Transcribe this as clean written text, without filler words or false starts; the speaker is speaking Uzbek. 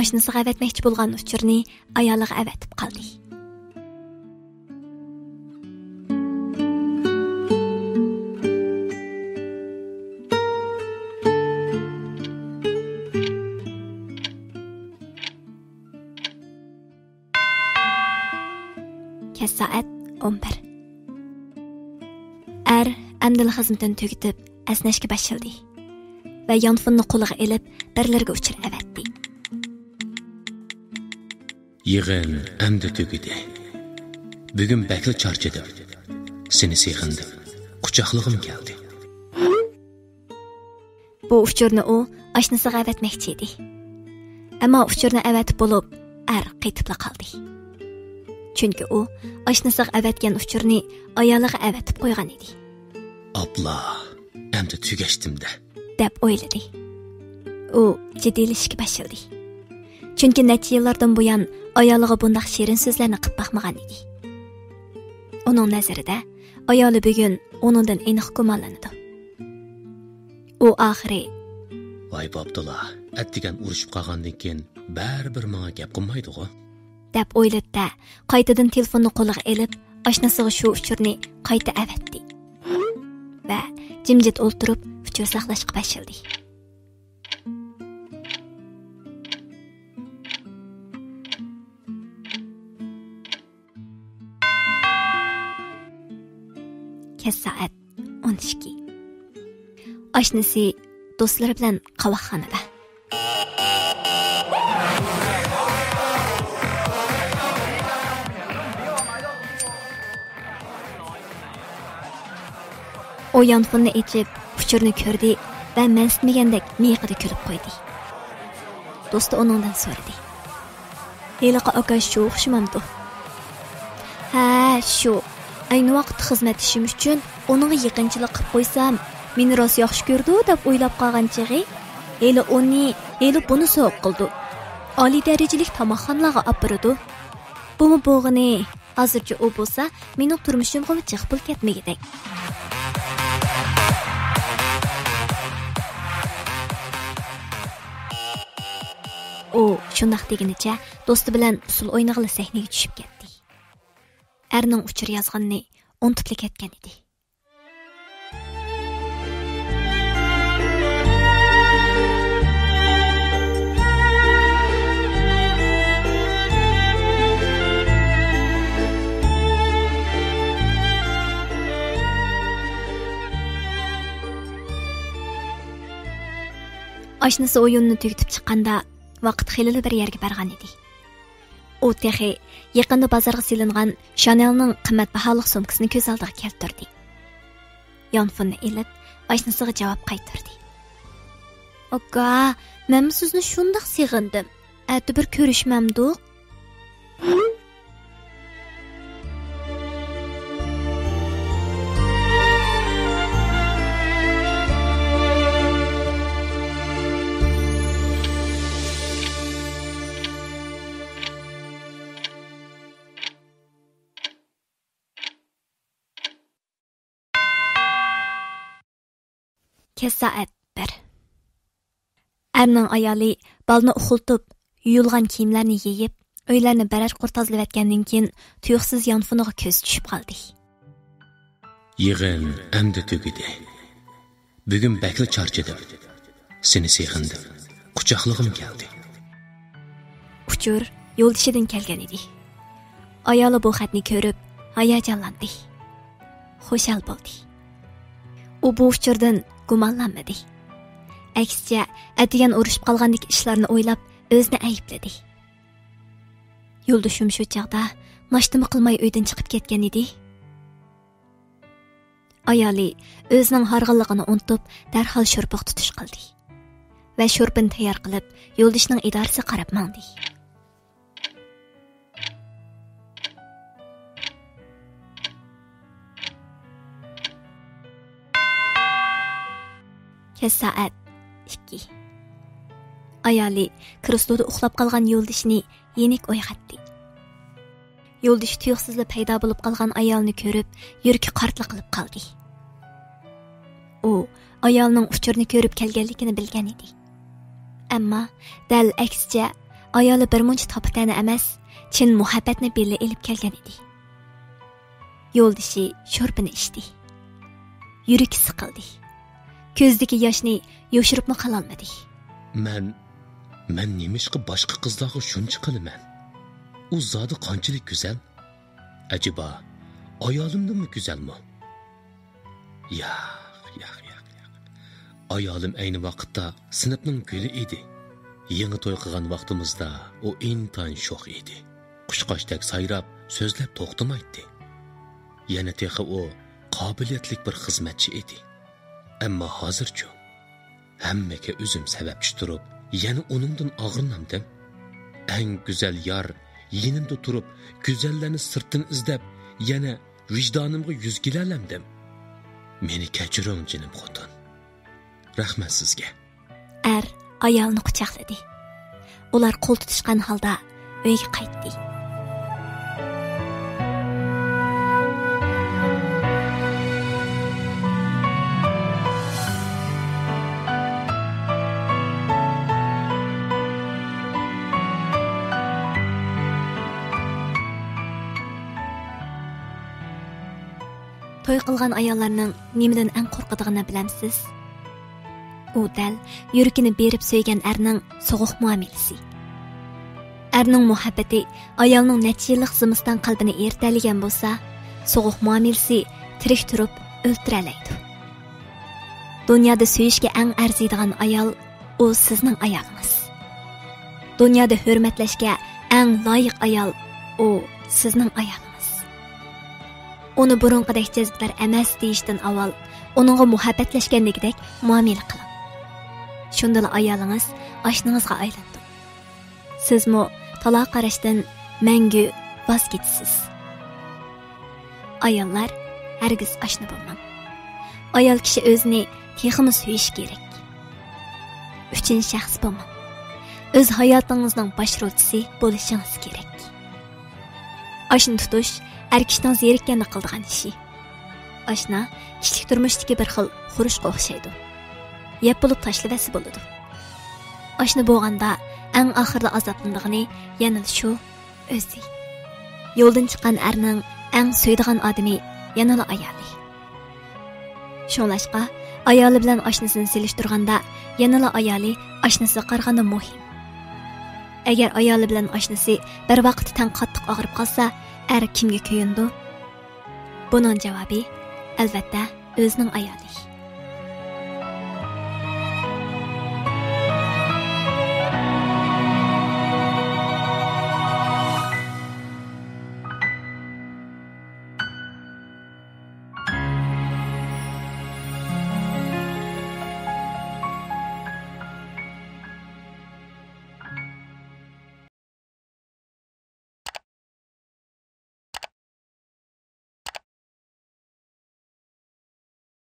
Aşnısıga əvətməkçi bolğan uçurni ayalığa əvətib qaldı. Kech saat 11. Əmdili xizmətini tügütüb əsnəşki başladı və yanfonni qo'liga elib birlarga uchir əvətdi. Yığın əmdi tügüdü. Bugün bəkli charchadım. Seni seyxindim. Quchoqlig'im keldi. Bu uchurni u aşnısıga əvətməkçi idi. Amma uchurni əvətib bo'lib, qaytibla qaldı. Çünki u aşnısıga əvətgan uchurni ayalığa əvətib qo'ygan edi. Abla, əmdi tügəşdim də. Deb o'yladi. U jiddiyləşishga başladı. Çünki necha yillardan buyon ayalığa bundaq shirin so'zlarni qilib baxmagan edi. Uning nazarida ayoli bugun uningdan aniq gumonlanadi. U oxiri Voy Abdullah, atdigan urushib qolgandan keyin baribir menga gap qilmaydi-ku. deb o'yladi. Qaytadan telefonni qo'liga elib, aşnısıga shu uchurni qayta əvətdi. Və jimjit o'ltirib uchur saqlashga başladı. Kech saat 12. Aşnısı do'stlari bilan qavoqxonada. O yanfonni içib, uçurni ko'rdi va mansitmagandek miyig'ida kulib qo'ydi. Do'sti uningdan so'radi. Heliqa aka shu o'xshamamdi. Ha, shu. Ayni vaqt xizmat ishim uchun uning yaqinchilik qilib qo'ysam, meni rost yaxshi ko'rdi deb o'ylab qolgan chig'i, heli buni so'q qildi. Oliy darajalik tomoqxonalarga olib boradi. Bumi bo'g'ini, hozircha u bo'lsa, mening turmushimga chiqib pul ketmagidek. U shundaq deginicha do'sti bilan usul o'ynag'ili sahnaga tushib ketdi. Erning uchur yozganini unutib ketgan edi. Aşnısı o'yinni tugitib chiqqanda vaqt xilili bir yerga borgan edi. U texi yaqinda bozorga silingan Chanelning qimmatbaho sumkasini ko'z oldiga keltirdi. Yanfonni elib, aşnısıga javob qaytardi. "Aka, men sizni shundaq sig'indim. Ati bir ko'rishmamdiq." Kech saat 1. Erning ayoli balni uxultib, yuyulgan kiyimlarni yeyib, uylarni barar qurtazlab etgandan keyin tuyuqsiz yanfoniga ko'z tushib qoldi. Yığın əmdi tügüdü. Bugün bəkli charchadim. Seni seyxindim. Quchoqlig'im keldi. Uchur yo'ldishidan kelgan edi. Ayoli bu xatni ko'rib, hayajonlandi. Xushal bo'ldi. U bu uchurdan gumonlanmadi. Aksicha, atigan urushib qolgandek ishlarni o'ylab, o'zini aybladi. Yo'ldishim shu chaqda nashtimi qilmay uydan chiqib ketgan edi. Ayoli o'zining harg'inligini unutib, darhol sho'rpiq tutish qildi. Va sho'rpini tayyor qilib, yo'ldishning idorasiga qarab mandi. Kech saat 2. Ayoli krisloda uxlab qolgan yo'ldishini yenik uyg'otdi. Yo'ldish tuyuqsizla paydo bo'lib qolgan ayolni ko'rib, yuragi qartli qilib qoldi. U ayolning uchurni ko'rib kelganligini bilgan edi. Ammo dal aksicha ayoli bir muncha topitani emas, chin muhabbatni birga elib kelgan edi. Yo'ldishi sho'rpini ichdi. Yuragi siqildi. Ko'zdagi yoshni yoshiribmi qololmadi. Men nemishqa boshqa qizlarga shuncha qilaman? U zodi qanchalik go'zal? Acaba ayolimdanmi go'zalmi? Yo'q. Ayolim ayni vaqtda sinfning guli edi. Yangi to'y qilgan vaqtimizda u intan sho'x edi. Qushqoshdek sayrab, so'zlab to'xtamaydi. Yana texi u qobiliyatli bir xizmatchi edi. Ammo hozircha hammaga o'zim sababchi turib, yana uningdan og'rinamdim. Eng go'zal yor yonimda turib, go'zallarni sirtin izlab, yana vijdonimga yuz kelarlamdim. Meni kechiring, jinim xotin. Rahmat sizga. Ayolni quchoqladi. Ular qo'l tutishgan holda uyga qaytdi. To'y qilgan ayollarning nimadan eng qo'rqadiganini bilamsiz? U dal yuragini berib söygan erning so'g'uq muomalasi. Erning muhabbati ayolning necha yillik zimiston qalbini ertalagan bo'lsa, so'g'uq muomalasi tirik turib o'ltiralaydi. Dunyoda söýüşge eng arziydigan ayol u sizning ayolingiz. Dunyoda hurmatlashga eng loyiq ayol u sizning ayolingiz. Uni burunqidek jazblar emas deyishdan avval uningga muhabbatlashgandagidek muomala qiling. Shundala ayolingiz oshningizga aylandi. Sizmi taloq qarashdan mangu voz kechsiz. Ayollar hargiz oshna bo'lmang. Ayol kishi o'zini texmi suyish kerak. Uchinchi shaxs bo'lmang. O'z hayotingizning boshlovchisi bo'lishingiz kerak. Oshni tutish er kishining zerikkanini qildigan ishi. Oshna kishilik turmushdagi bir xil xurushga o'xshaydi. Yep bo'lib tashlavasi bo'ladi. Oshna bo'lganda eng oxirda azoblandig'ini yana shu o'zi. Yo'ldan chiqqan erning eng so'ydigan odami yana ayoli. Shunlashqa ayoli bilan oshnasini selishtirganda yana ayoli oshnasiga qaraganda muhim. Agar ayoli bilan oshnasi bir vaqt tan qattiq og'rib qolsa, er kimga ko'yindi? Buning javobi albatta o'zining ayoli.